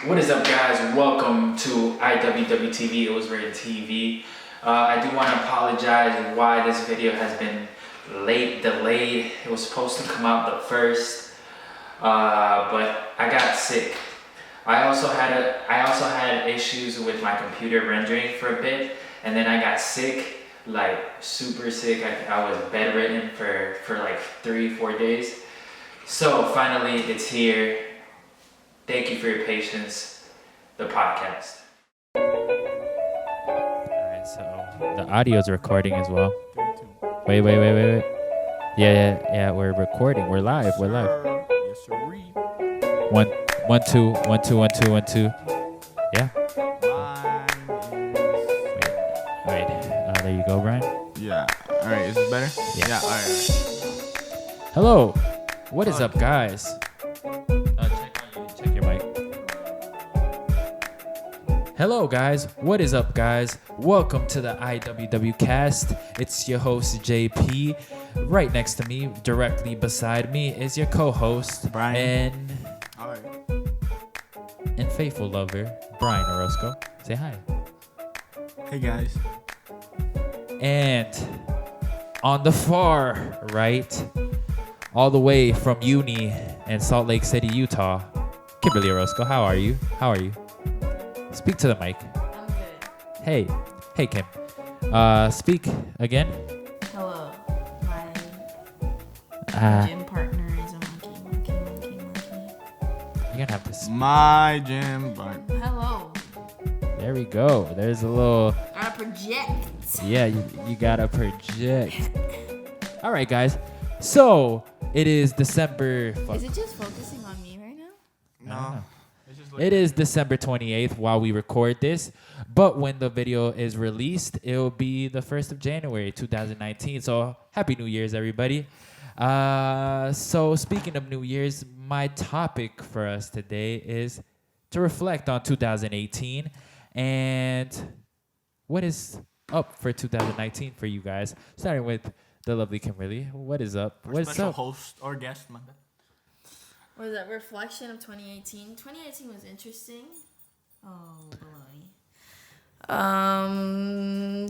What is up, guys? Welcome to IWWTV. It was written TV. I do want to apologize why this video has been delayed. It was supposed to come out the first, but I got sick. I also had issues with my computer rendering for a bit, and then I got sick, like super sick. I was bedridden for like 3-4 days. So finally, it's here. Thank you for your patience. The podcast. Alright, so the audio's recording as well. Wait. Yeah, we're recording. We're live. Yes, sirree. One, two. Yeah. Wait. There you go, Brian. Yeah. All right. Is this better? Yeah. All right. Hello. What is up, guys? Check your mic. Hello, guys. What is up, guys? Welcome to the IWW Cast. It's your host, JP. Right next to me, directly beside me, is your co-host, Brian. And faithful lover, Brian Orozco. Say hi. Hey, guys. And on the far right, all the way from uni in Salt Lake City, Utah, Kimberly Orozco. How are you? Speak to the mic. I'm good. Hey, Kim. Speak again. Hello. My gym partner is a monkey. You're gonna have to speak. My gym partner. Hello. There we go. There's a little. Gotta project. Yeah, you gotta project. All right, guys. So it is December. Is it just focusing on me right now? No. It is December 28th while we record this, but when the video is released, it will be the 1st of January 2019. So happy New Year's, everybody. So speaking of New Year's, my topic for us today is to reflect on 2018 and what is up for 2019 for you guys. Starting with the lovely Kimberly. What is up? What's special up? host or guest, man. What is that? Reflection of 2018. 2018 was interesting. Oh, boy.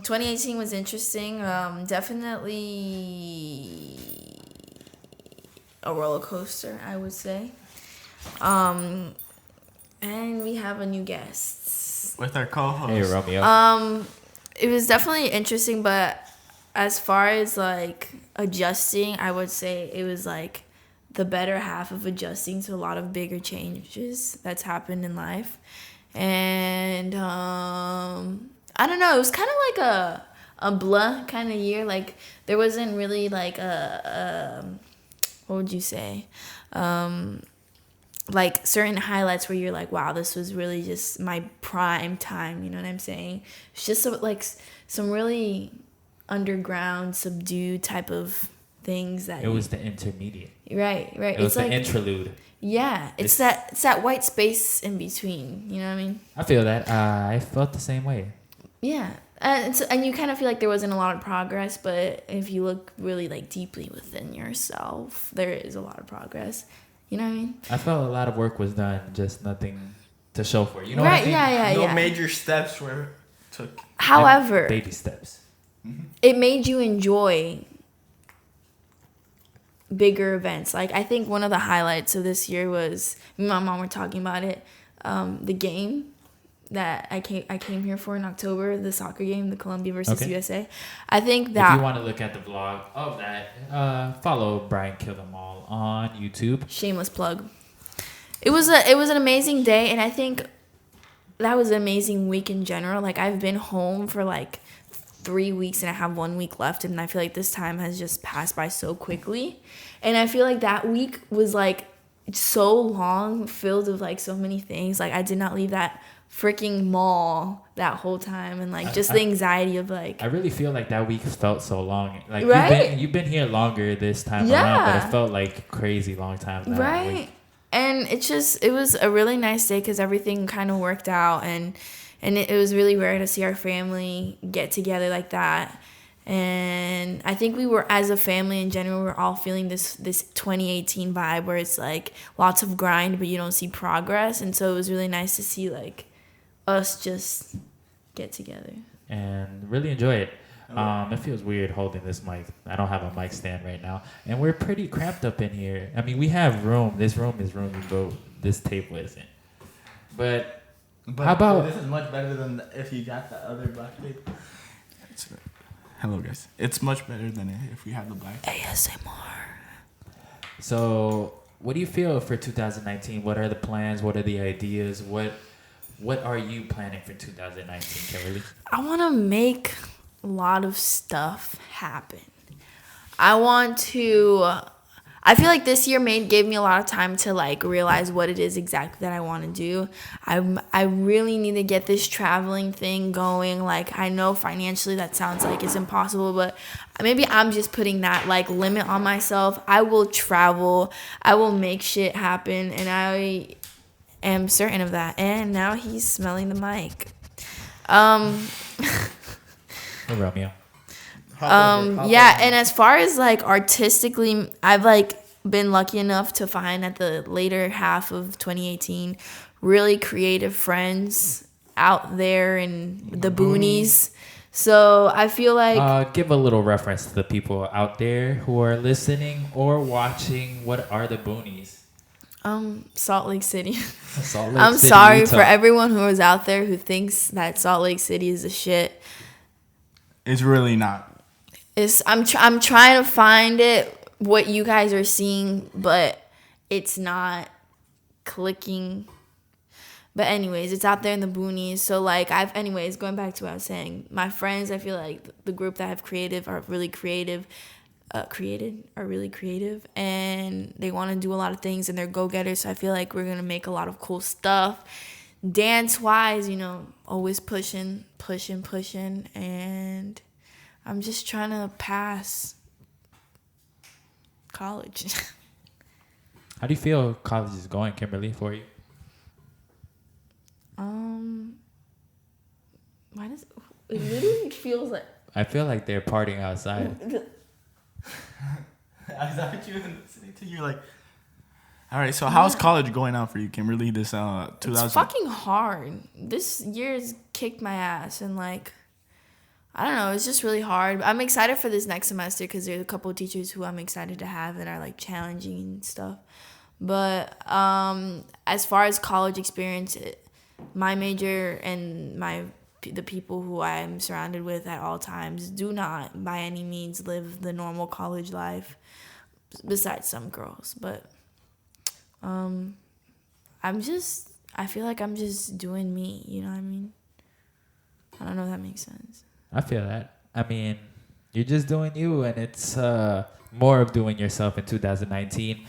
2018 was interesting. Definitely a roller coaster, I would say. And we have a new guest. With our co-host. Hey, Romeo. It was definitely interesting, but as far as like adjusting, I would say it was like the better half of adjusting to a lot of bigger changes that's happened in life. And I don't know, it was kind of like a blah kind of year. Like there wasn't really like a what would you say, like certain highlights where you're like, wow, this was really just my prime time, you know what I'm saying? It's just some really underground, subdued type of things that It was the intermediate. Right. It was It's the like interlude. yeah, it's that white space in between. You know what I mean? I feel that. I felt the same way. Yeah, and you kind of feel like there wasn't a lot of progress, but if you look really like deeply within yourself, there is a lot of progress. You know what I mean? I felt a lot of work was done, just nothing to show for it. You know Right? what I mean? Yeah. No major steps were took. However, Baby steps. it made you enjoy bigger events. Like I think one of the highlights of this year was me and my mom were talking about it. The game that I came here for in October, the soccer game, the Colombia versus USA. I think that If you want to look at the vlog of that, follow Brian Kill Them All on YouTube. shameless plug. It was an amazing day, and I think that was an amazing week in general. Like I've been home for like 3 weeks and I have 1 week left, and I feel like this time has just passed by so quickly. And I feel like that week was like so long, filled with like so many things. Like I did not leave that freaking mall that whole time, and like just the anxiety of like I really feel like that week felt so long. Like Right? you've been here longer this time Yeah. around, but it felt like crazy long time. that right. week. And it was a really nice day because everything kind of worked out, and it was really rare to see our family get together like that. And I think we were, as a family in general, we're all feeling this 2018 vibe where it's like lots of grind, but you don't see progress. And so it was really nice to see like us just get together and really enjoy it. It feels weird holding this mic. I don't have a mic stand right now, and we're pretty cramped up in here. I mean, we have room. This room is roomy, but this table isn't. But how about this is much better than if you got the other black table. Hello guys. It's much better than if we had the black. ASMR. So, what do you feel for 2019? What are the plans? What are the ideas? What are you planning for 2019, Kimberly? I want to make a lot of stuff happen. I feel like this year gave me a lot of time to like realize what it is exactly that I want to do. I really need to get this traveling thing going. Like, I know financially that sounds like it's impossible, but maybe I'm just putting that like limit on myself. I will travel. I will make shit happen, and I am certain of that. And now he's smelling the mic. Hey, Romeo. Yeah, and as far as like artistically, I've like been lucky enough to find at the later half of 2018 really creative friends out there in the boonies. So I feel like give a little reference to the people out there who are listening or watching. What are the boonies? Salt Lake City. Salt Lake I'm City, sorry Utah. for everyone who is out there who thinks that Salt Lake City is the shit. It's really not. I'm trying to find it, what you guys are seeing, but it's not clicking. But anyways, it's out there in the boonies. So like going back to what I was saying, my friends, I feel like the group that have creative are really creative, and they want to do a lot of things, and they're go-getters. So I feel like we're gonna make a lot of cool stuff. Dance-wise, always pushing, and I'm just trying to pass college. How do you feel college is going, Kimberly, for you? Why does it literally feels like I feel like they're partying outside. Is that what you were listening to? You're like, all right. So how's college going out for you, Kimberly? This 2000. It's fucking hard. This year's kicked my ass, and like, I don't know. It's just really hard. I'm excited for this next semester because there's a couple of teachers who I'm excited to have that are like challenging and stuff. But as far as college experience, my major and the people who I'm surrounded with at all times do not by any means live the normal college life, besides some girls. But I feel like I'm just doing me, you know what I mean? I don't know if that makes sense. I feel that. I mean, you're just doing you, and it's more of doing yourself in 2019.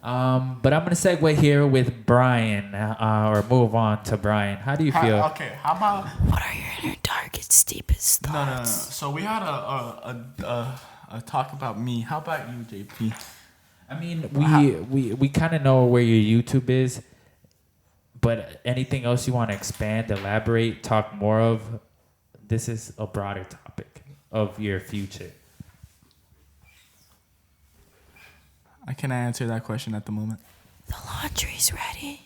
But I'm going to segue here with Brian, or move on to Brian. How do you feel? Okay, how about... What are your inner darkest, deepest thoughts? No. So we had a talk about me. How about you, JP? I mean, we kind of know where your YouTube is, but anything else you want to expand, elaborate, talk more of? This is a broader topic of your future. I cannot answer that question at the moment. The laundry's ready.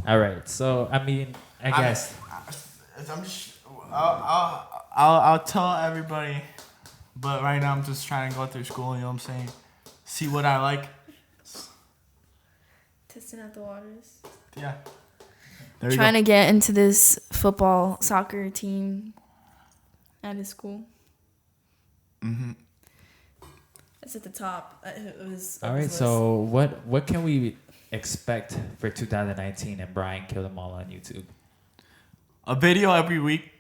All right. So, I mean, I guess. I'll tell everybody, but right now I'm just trying to go through school, you know what I'm saying? See what I like. Testing out the waters. Yeah. Trying to get into this soccer team at his school. Mm-hmm. It's at the top. All right. So what can we expect for 2019 and Brian Kill Them All on YouTube? A video every week.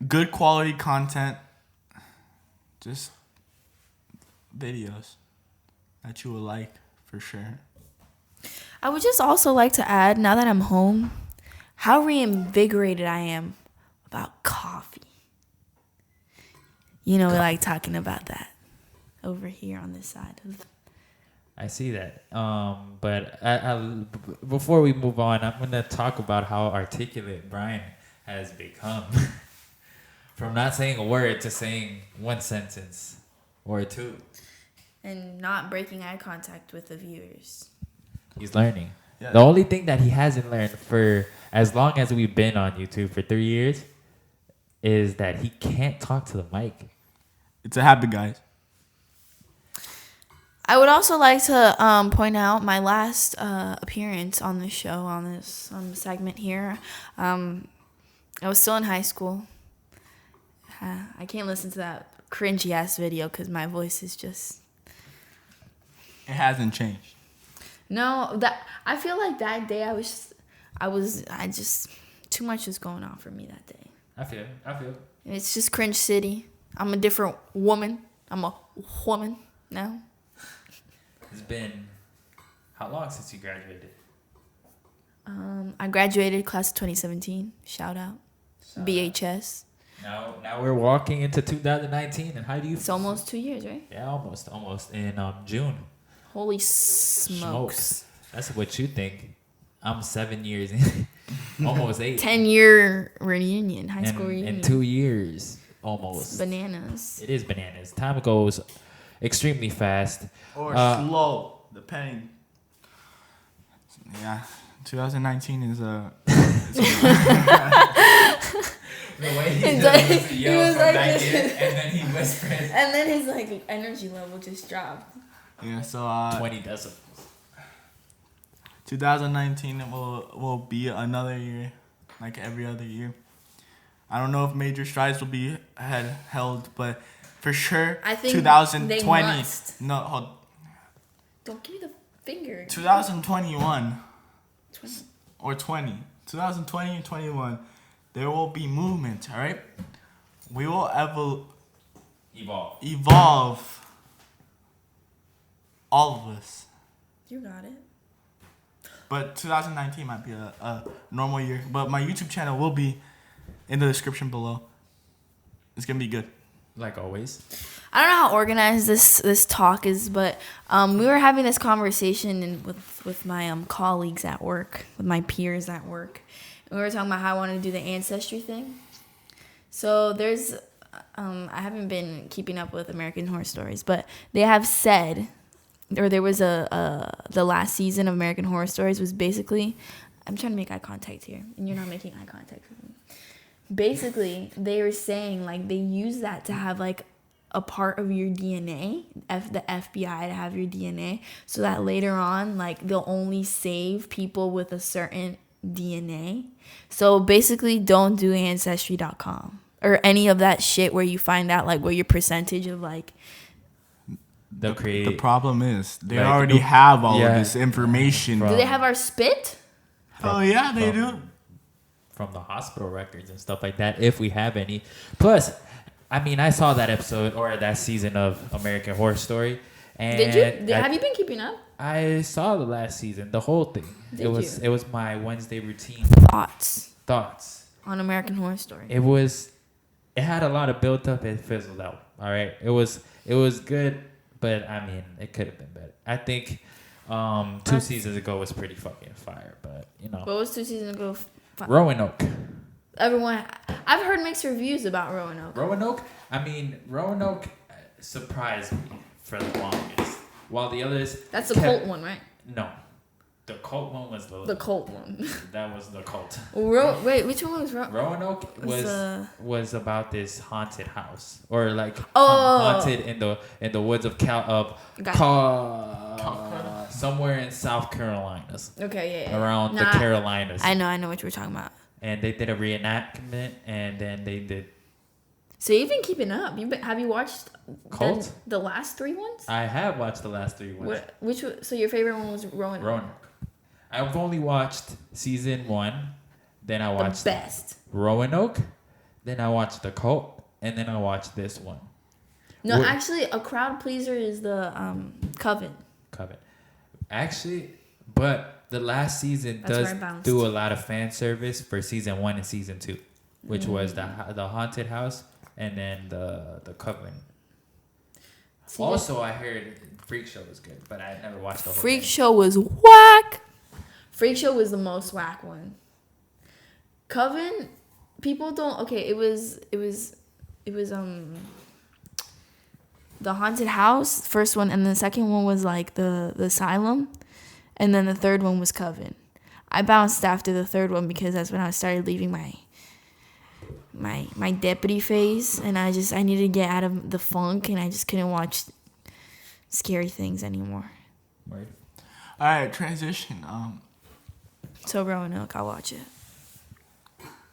Good quality content. Just videos that you will like for sure. I would just also like to add, now that I'm home, how reinvigorated I am about coffee. We like talking about that over here on this side of. I see that. But before we move on, I'm going to talk about how articulate Brian has become. From not saying a word to saying one sentence or two. And not breaking eye contact with the viewers. He's learning. Yeah. The only thing that he hasn't learned for as long as we've been on YouTube for 3 years is that he can't talk to the mic. It's a habit, guys. I would also like to point out my last appearance on the show, on this segment here. I was still in high school. I can't listen to that cringy ass video because my voice is just... It hasn't changed. No, that I feel like that day I just too much was going on for me that day. I feel. It's just cringe city. I'm a different woman. I'm a woman now. It's been how long since you graduated? I graduated class of 2017. Shout out. BHS. Now we're walking into 2019, and how do you? It's almost 2 years, right? Yeah, almost in June. Holy smokes. That's what you think. I'm 7 years in. Almost 8. 10-year reunion, high school reunion. In 2 years, almost. Bananas. It is bananas. Time goes extremely fast. Or slow, depending. Yeah, 2019 is a... The way he It's does like- was he yell was from like back this. in, and then he whispered. And then his like energy level just dropped. Yeah, so 20 decibels. 2019 will be another year, like every other year. I don't know if major strides will be held, but for sure, I think 2020. they must. No, hold. Don't give me the finger. 2021 20. or 2020 and 21, there will be movement. All right, we will evolve. All of us. You got it. But 2019 might be a normal year. But my YouTube channel will be in the description below. It's gonna be good. Like always. I don't know how organized this talk is, but we were having this conversation with my colleagues at work, with my peers at work. And we were talking about how I wanted to do the ancestry thing. So there's, I haven't been keeping up with American Horror Stories, but they have said, or there was the last season of American Horror Stories was basically, I'm trying to make eye contact here, and you're not making eye contact with me. Basically, they were saying like they use that to have like a part of your DNA, the FBI to have your DNA, so that later on like they'll only save people with a certain DNA. So basically, don't do ancestry.com or any of that shit where you find out like what your percentage of like. They'll create. The problem is they like, already have all yeah. of this information. Do they have our spit? Oh yeah, they do. From the hospital records and stuff like that, if we have any. Plus, I mean, I saw that episode or that season of American Horror Story. And Did you? Have you been keeping up? I saw the last season, the whole thing. Did It was my Wednesday routine. Thoughts on American Horror Story. It had a lot of built up. It fizzled out. All right, it was good, but I mean, it could have been better. I think 2 seasons ago was pretty fucking fire, but you know. What was 2 seasons ago? Roanoke. Everyone, I've heard mixed reviews about Roanoke. Roanoke surprised me for the longest. While the others... That's the cult one, right? No. The cult one was the cult one. That was the cult. Wait, which one was Roanoke was about this haunted house. Or like Oh. haunted in the woods of somewhere in South Carolinas. Okay, yeah. Around the Carolinas. I know what you were talking about. And they did a reenactment, and then they did... So you've been keeping up. Have you watched Cult? the last 3 ones? I have watched the last 3 ones. So your favorite one was Roanoke? I've only watched season 1, then I watched the best. Roanoke, then I watched The Cult, and then I watched this one. No, actually, a crowd pleaser is the Coven. Actually, but the last season does do a lot of fan service for season 1 and season 2, which was the haunted house and then the Coven. Also, I heard Freak Show was good, but I never watched the whole Freak thing. Show was whack. Freak Show was the most whack one. Coven, people don't. Okay, it was It was the haunted house, first one, and the second one was like the asylum, and then the third one was Coven. I bounced after the third one because that's when I started leaving my deputy phase, and I needed to get out of the funk, and I just couldn't watch scary things anymore. Word. All right, transition. So Roanoke, I'll watch it.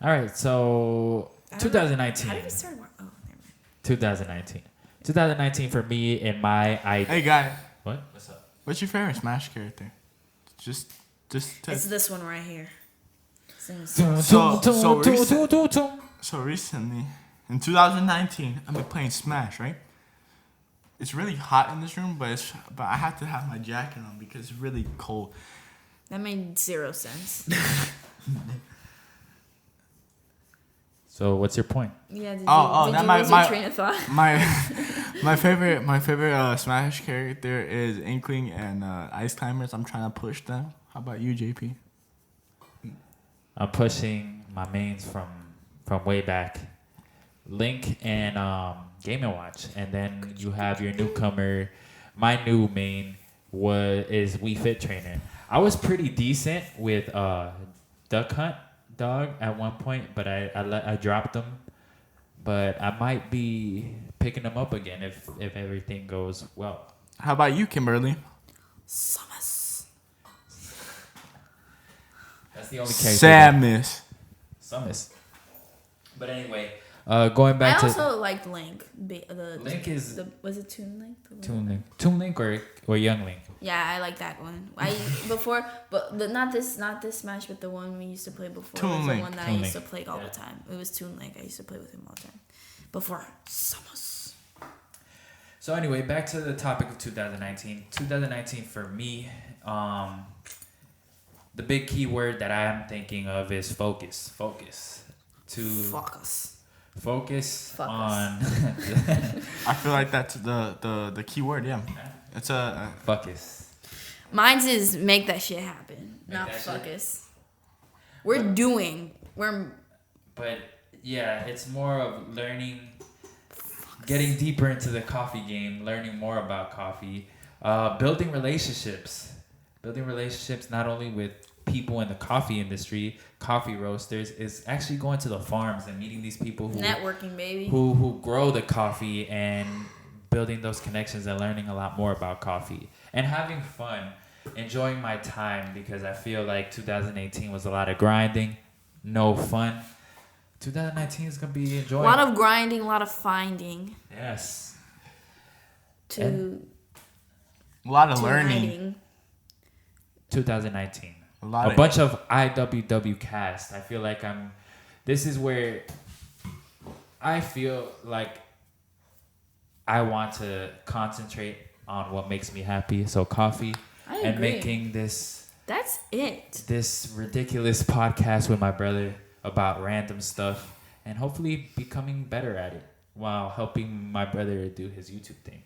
All right, so 2019. How did we start? Oh, never mind. 2019. 2019 for me and my Hey, guy. What? What's up? What's your favorite Smash character? Just. It's this one right here. So recently, in 2019, I've been playing Smash, right? It's really hot in this room, but I have to have my jacket on because it's really cold. That made zero sense. So what's your point? Yeah. Did that you lose your train of thought? My favorite Smash character is Inkling and Ice Climbers. I'm trying to push them. How about you, JP? I'm pushing my mains from way back, Link and Game & Watch, and then you have your newcomer. My new main is Wii Fit Trainer. I was pretty decent with Duck Hunt Dog at one point, but I dropped them. But I might be picking them up again if everything goes well. How about you, Kimberly? Samus. That's the only character. Samus. But anyway, going back I to... also liked Link. Link is... Was it Toon Link? Toon Link or Young Link? Yeah, I like that one. Not this Smash, but the one we used to play before. Toon was Link. The one that Toon I used to Link. play all the time. It was Toon Link. I used to play with him all the time. Before Samus. So anyway, back to the topic of 2019. 2019 for me, the big key word that I am thinking of is focus. Focus. Focus Fuck on... I feel like that's the key word, yeah. It's a... Focus. Mine's is make that shit happen. Make Not that fuck shit? us. We're But yeah, it's more of learning, getting deeper into the coffee game, learning more about coffee, building relationships. Building relationships not only with people in the coffee industry, coffee roasters, is actually going to the farms and meeting these people who networking, baby. who grow the coffee and building those connections and learning a lot more about coffee and having fun, enjoying my time, because I feel like 2018 was a lot of grinding, no fun. 2019 is gonna be enjoying. A lot of grinding, a lot of finding. Yes. A lot of learning. Hiding. 2019. A bunch of IWWcast. I feel like this is where I feel like I want to concentrate on what makes me happy. So coffee. I and agree. making this ridiculous podcast with my brother about random stuff and hopefully becoming better at it while helping my brother do his YouTube thing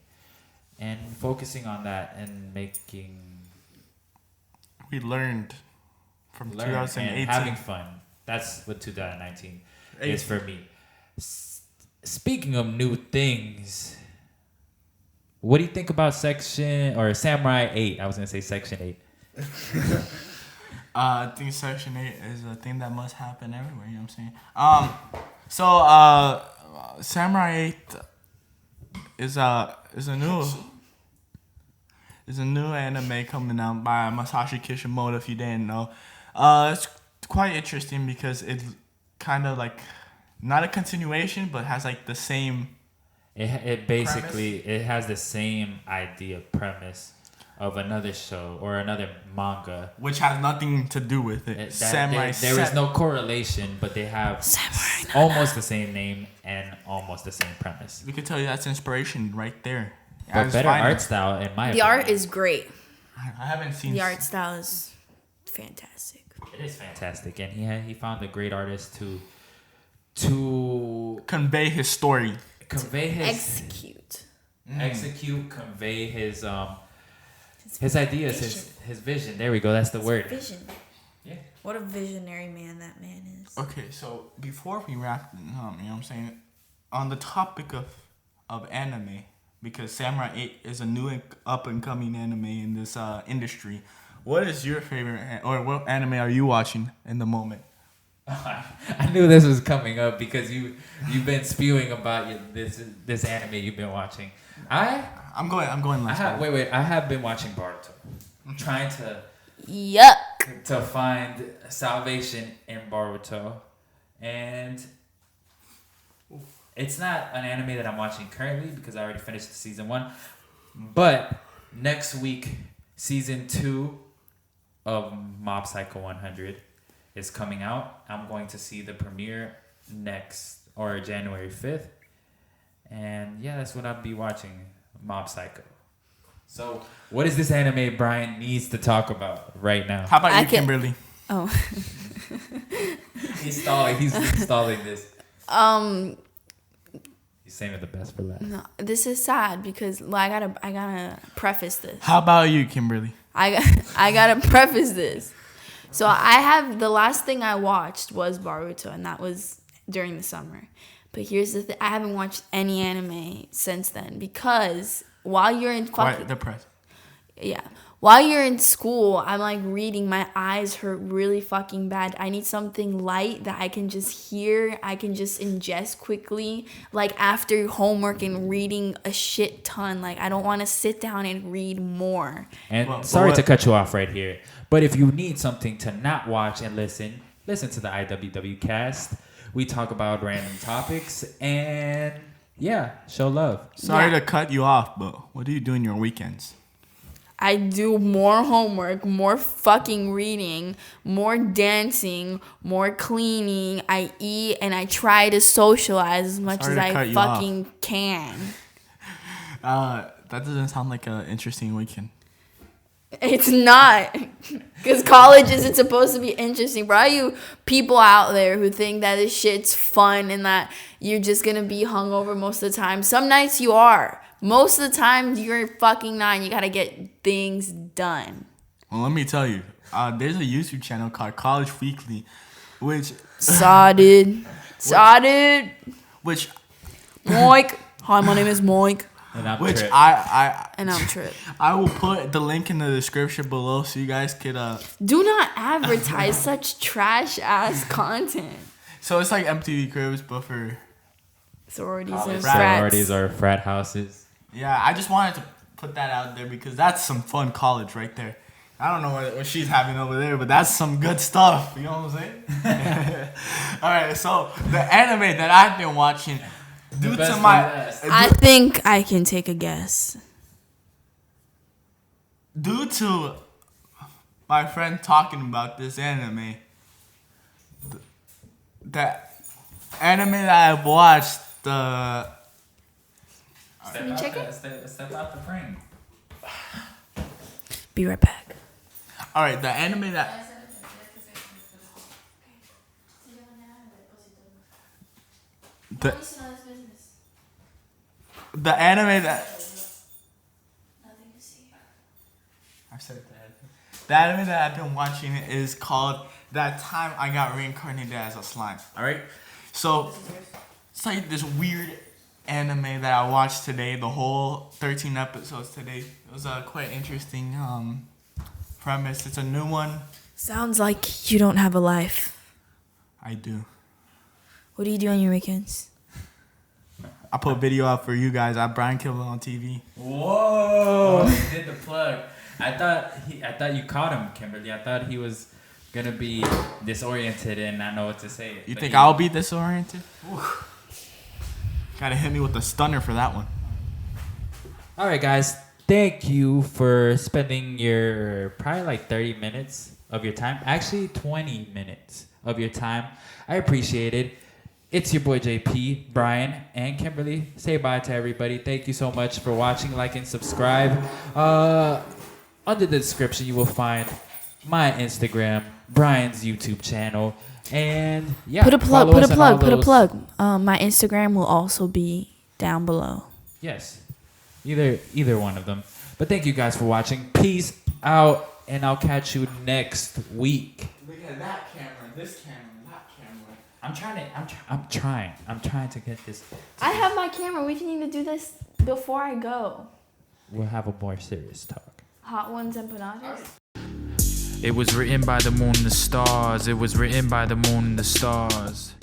and focusing on that and making... We learned from 2018. And having fun. That's what 2019 is for me. Speaking of new things, what do you think about Samurai 8? I was going to say Section 8. I think Section 8 is a thing that must happen everywhere, you know what I'm saying? Samurai 8 is a new anime coming out by Masashi Kishimoto, if you didn't know. It's quite interesting because it's kind of like not a continuation, but has like the same... It basically it has the same idea premise of another show or another manga, which has nothing to do with it. There is no correlation, but they have almost the same name and almost the same premise. We could tell you that's inspiration right there. But better art style, in my opinion. The art is great. I haven't seen... The art style is fantastic. It is fantastic, and he found a great artist to convey his story. Convey his... Convey his ideas, his vision. There we go. That's the word. Vision. Yeah. What a visionary man that man is. Okay, so before we wrap, you know what I'm saying? on the topic of anime, because Samurai 8 is a new up and coming anime in this industry. What is your favorite, or what anime are you watching in the moment? I knew this was coming up because you've been spewing about this anime you've been watching. I'm going last. Wait. I have been watching Boruto. I'm trying to find salvation in Boruto, and it's not an anime that I'm watching currently because I already finished season 1. But next week, season 2 of Mob Psycho 100 is coming out. I'm going to see the premiere January 5th. And yeah, that's what I'll be watching, Mob Psycho. So, what is this anime Brian needs to talk about right now? How about Kimberly? Oh. He's stalling this. He's saving the best for last. No, this is sad because I gotta preface this. How about you, Kimberly? I gotta preface this. So the last thing I watched was Boruto, and that was during the summer. But here's the thing: I haven't watched any anime since then because while you're in Quite depressed. Yeah. While you're in school, I'm like reading. My eyes hurt really fucking bad. I need something light that I can just hear. I can just ingest quickly. Like after homework and reading a shit ton. Like I don't want to sit down and read more. And sorry to cut you off right here. But if you need something to not watch and listen to the IWWcast. We talk about random topics and yeah, show love. Sorry to cut you off, but what do you do in your weekends? I do more homework, more fucking reading, more dancing, more cleaning. I eat and I try to socialize as much as I fucking can. That doesn't sound like an interesting weekend. It's not. Because college isn't supposed to be interesting. Bro, all you people out there who think that this shit's fun and that you're just going to be hungover most of the time. Some nights you are. Most of the time, you're fucking not, and you gotta get things done. Well, let me tell you, there's a YouTube channel called College Weekly, which... Saw, dude. Which... Moik. Hi, my name is Moik. And I'm which Trip. And I'm Trip. I will put the link in the description below so you guys could... Do not advertise such trash-ass content. So it's like MTV Cribs, but for... Sororities and frats. Sororities or frat houses. Yeah, I just wanted to put that out there because that's some fun college right there. I don't know what she's having over there, but that's some good stuff. You know what I'm saying? All right, so the anime that I've been watching, due to my... I think I can take a guess. Due to my friend talking about this anime, the anime that I've watched, Step out the frame. Be right back. All right, the anime that... The anime that... Nothing to see. I said that. The anime that I've been watching is called That Time I Got Reincarnated as a Slime. All right? So, it's like this weird anime that I watched today, the whole 13 episodes today. It was a quite interesting premise. It's a new one. Sounds like you don't have a life. I do. What do you do on your weekends? I put a video out for you guys. I Brian Kibble on TV. Whoa! He did the plug. I thought you caught him, Kimberly. I thought he was gonna be disoriented and not know what to say. You think I'll be disoriented? Oof. Gotta hit me with a stunner for that one. All right, guys. Thank you for spending your probably like 30 minutes of your time. Actually, 20 minutes of your time. I appreciate it. It's your boy JP, Brian, and Kimberly. Say bye to everybody. Thank you so much for watching, like, and subscribe. Under the description, you will find my Instagram, Brian's YouTube channel, and yeah. Put a plug. My Instagram will also be down below. Yes, either one of them. But thank you guys for watching. Peace out, and I'll catch you next week. Look at that camera, this camera, that camera. I'm trying to get this. I have my camera. We can even do this before I go. We'll have a more serious talk. Hot ones and empanadas. It was written by the moon and the stars. It was written by the moon and the stars.